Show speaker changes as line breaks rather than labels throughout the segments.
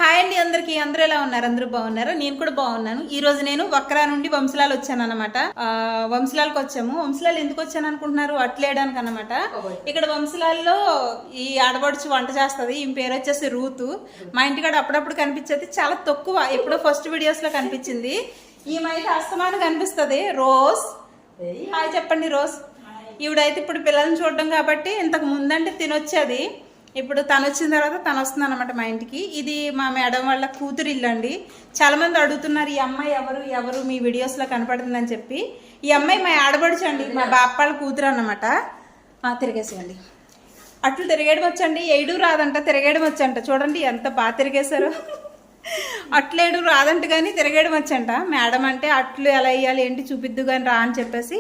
Hi అండి అందరికి. అందరూ ఎలా ఉన్నారు? అందరూ బాగున్నారు. నేను కూడా బాగున్నాను. ఈ రోజు నేను వక్రా నుండి వంశలాలు వచ్చాను అనమాట. వంశలాలకు వచ్చాము. వంశలాలు ఎందుకు వచ్చాను అనుకుంటున్నారు? అట్లేయడానికి అనమాట. ఇక్కడ వంశలాల్లో ఈ ఆడబడుచు వంట చేస్తుంది. ఈ పేరు వచ్చేసి రూతు. మా ఇంటికాడ అప్పుడప్పుడు కనిపించేది, చాలా తక్కువ, ఎప్పుడో ఫస్ట్ వీడియోస్ లో కనిపించింది. ఈమె అయితే అస్తమానం కనిపిస్తుంది. రోజ్, హాయ్ చెప్పండి రోజ్. ఈవిడైతే ఇప్పుడు పిల్లల్ని చూడడం కాబట్టి, ఇంతకు ముందంటే తినొచ్చేది, ఇప్పుడు తను వచ్చిన తర్వాత తను వస్తుంది అనమాట మా ఇంటికి. ఇది మా మేడం వాళ్ళ కూతురు ఇల్లు అండి. చాలా మంది అడుగుతున్నారు ఈ అమ్మాయి ఎవరు మీ వీడియోస్లో కనపడుతుందని చెప్పి. ఈ అమ్మాయి మా ఆడబడుచు అండి, మా బాప్పాళ్ళ కూతురు అన్నమాట. తిరిగేసేయండి. అట్లు తిరిగేయడం వచ్చండి, ఎయిడు రాదంట, తిరిగేయడం వచ్చంట. చూడండి ఎంత బాగా తిరిగేశారు. అట్లేడు రాదంట కానీ తిరగడం వచ్చంట. మేడం అంటే అట్లు ఎలా వేయాలి ఏంటి చూపిద్దు కానీ రా అని చెప్పేసి.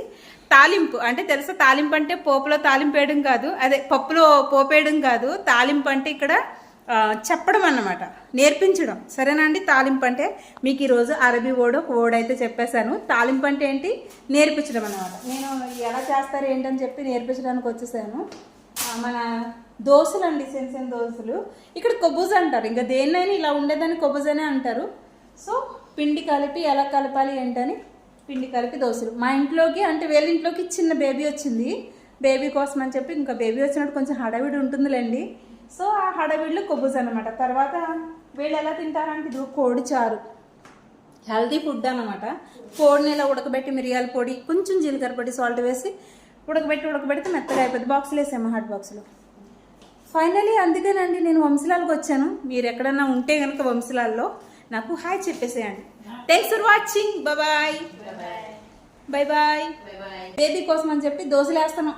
తాలింపు అంటే తెలుసా? తాలింపు అంటే పోపులో తాలింపు వేయడం కాదు, అదే పప్పులో పోపేయడం కాదు. తాలింపు అంటే ఇక్కడ చెప్పడం అన్నమాట, నేర్పించడం. సరేనా అండి? తాలింపు అంటే మీకు ఈరోజు అరబీ వర్డ్ అయితే చెప్పేశాను. తాలింపు అంటే ఏంటి? నేర్పించడం అన్నమాట. నేను ఎలా చేస్తారు ఏంటని చెప్పి నేర్పించడానికి వచ్చేసాను. మన దోశలు అండి, సెన్సెన్ దోశలు. ఇక్కడ కొబ్బుజ అంటారు. ఇంకా దేన్నైనా ఇలా ఉండేదాన్ని కొబ్బుజనే అంటారు. సో పిండి కలిపి ఎలా కలపాలి ఏంటని పిండి కలిపి దోశలు. మా ఇంట్లోకి అంటే వీళ్ళ ఇంట్లోకి చిన్న బేబీ వచ్చింది. బేబీ కోసం అని చెప్పి, ఇంకా బేబీ వచ్చినట్టు కొంచెం హడావిడి ఉంటుందిలేండి. సో ఆ హడావిడిలో కొబ్బుజ అనమాట. తర్వాత వీళ్ళు ఎలా తింటారంటే ఇది కోడి చారు, హెల్తీ ఫుడ్ అనమాట. కోడిని ఇలా ఉడకబెట్టి మిరియాల పొడి, కొంచెం జీలకర్ర పొడి, సాల్ట్ వేసి ఉడకబెడితే మెత్తగా అయిపోద్ది. బాక్సులు వేసాము, హాట్ బాక్సులో. ఫైనలీ అందుకేనండి నేను వంశలాలకు వచ్చాను. మీరు ఎక్కడన్నా ఉంటే కనుక వంశలాల్లో నాకు హాయ్ చెప్పేసేయండి. Thanks for watching. Bye bye. Baby కోసం అని చెప్పి దోశలు వేస్తాను.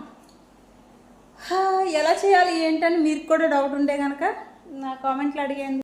ఎలా చేయాలి ఏంటని మీకు కూడా డౌట్ ఉంటే కనుక నా కామెంట్లో అడిగేయండి.